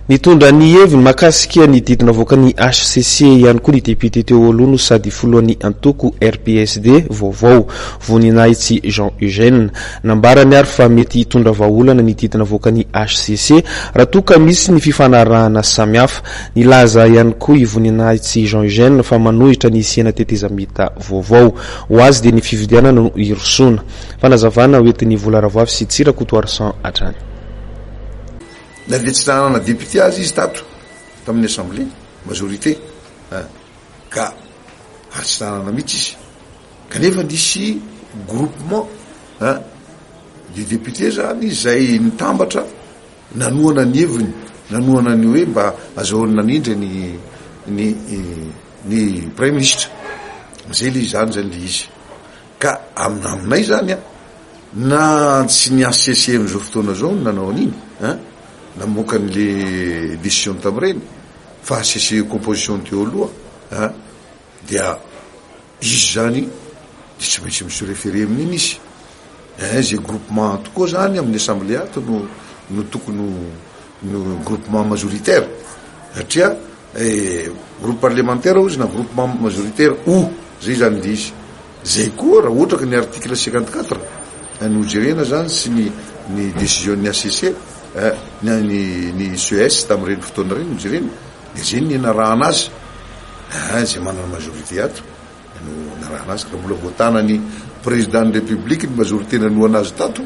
Nitondra ny heviny makasika ny didina avoaka ny HCC ihany koa ny député teo aloha no sady foloan'ny antoko RPSD vaovao voninahitsy Jean Eugène nambarany ary fa mety hitondra vahaolana ny didina avoaka ny HCC raha toa ka misy ny fifanarahana samihafa. Nilaza ihany koa i voninahitsy Jean Eugène fa manohitra ny siana tetezamita vaovao ho azy dia ny fividianana no irosona. Fanazavana hoentin'ny vola ravoavy sy tsirako toarsan atrany. La letsinana député azy izy tato tamin'ny assemblée majorité ka hatsinanana mihitsy izy kanefa nisy groupement de député zany zay nitambatra nanoana ny heviny nanoana ny hoe mba azahoana nindry ny premier ministre zay le zany zany le izy ka aminay zany na tsy ny HCC am'izao fotoana zao nanao an'iny namoaka an'le décision tamin'ireny fa HCC composition teo aloha dia izy zany de tsy maintsy misy référé amin'iny izy zay groupement tokoa zany amin'ny assemblée ato no tokony no groupement majoritaire satria groupe parlementaire izy na groupement majoritaire zay zany de izy zay koa raha ohatra ka ny article 54 no jerena zany sy ny décision ny HCC ny CES tamin'ireny fotoana reny jerena de zay ny narahana azy zay manana majorité ato no narahana azy ka mbola voatana ny président de république ny majorité nanoana azy tato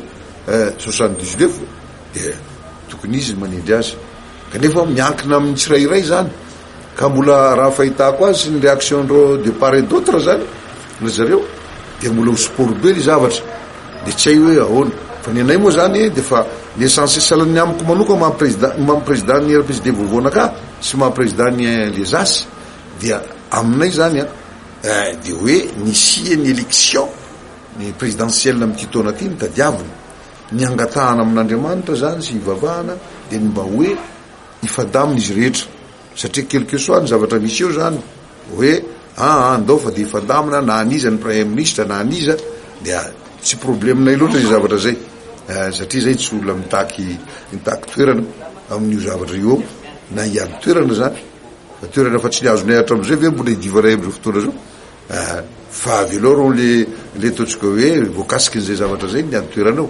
79 de tokony izy manindry azy kanefa miankina amin'ny tsirairay zany ka mbola raha fahitako azy ny réaction ndreo de part et d'autre zany na zareo de mbola ho sport be le zavatra de tsy hay hoe ahoana fa ny anay moa zany de fa l'essentiel ny amiko manoka mamprésident ny RPSD vovoana ka sy mamprésident ny les as dia aminay zany de hoe nisia ny élection ny présidentielle am'ty taona ty nitadiavina ny angatahana amin'Andriamanitra zany sy ivavahana de ny mba hoe ifadamina izy rehetra satria quelque soit ny zavatra misy eo zany hoe andao fa de ifadamina na aniza ny premier ministre na aniza dia tsy problemenay loatra zay zavatra zay satria zay tsy olona mitaky toerana amin'io zavatra io na hiady toerana zany fa toerana fa tsy niazonay hatram'izay ve mbola hidivaray am'izao fotoana zao fa avy aloha le totsika hoe voakasiky n'izay zavatra zay niady toeranao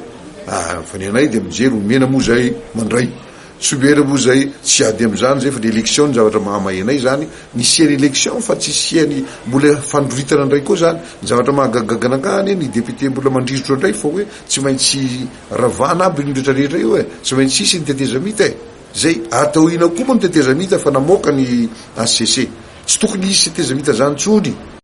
fa ny anay de mijery omena moa zay mandray tsy omena moa zay tsy ady am'zany zay fa ny élection ny zavatra mahamahenay zany nisiany élection fa tsy siany mbola fandroitana ndray koa zany ny zavatra mahagagaganakany ny député mbola mandrizotra ndray fa hoe tsy maintsy ravana aby ny rehetrarehetra io tsy maintsy sisy ny tetezamita zay atao ina koa moa ny tetezamita fa namoaka ny HCC tsy tokony isy tetezamita zany tsony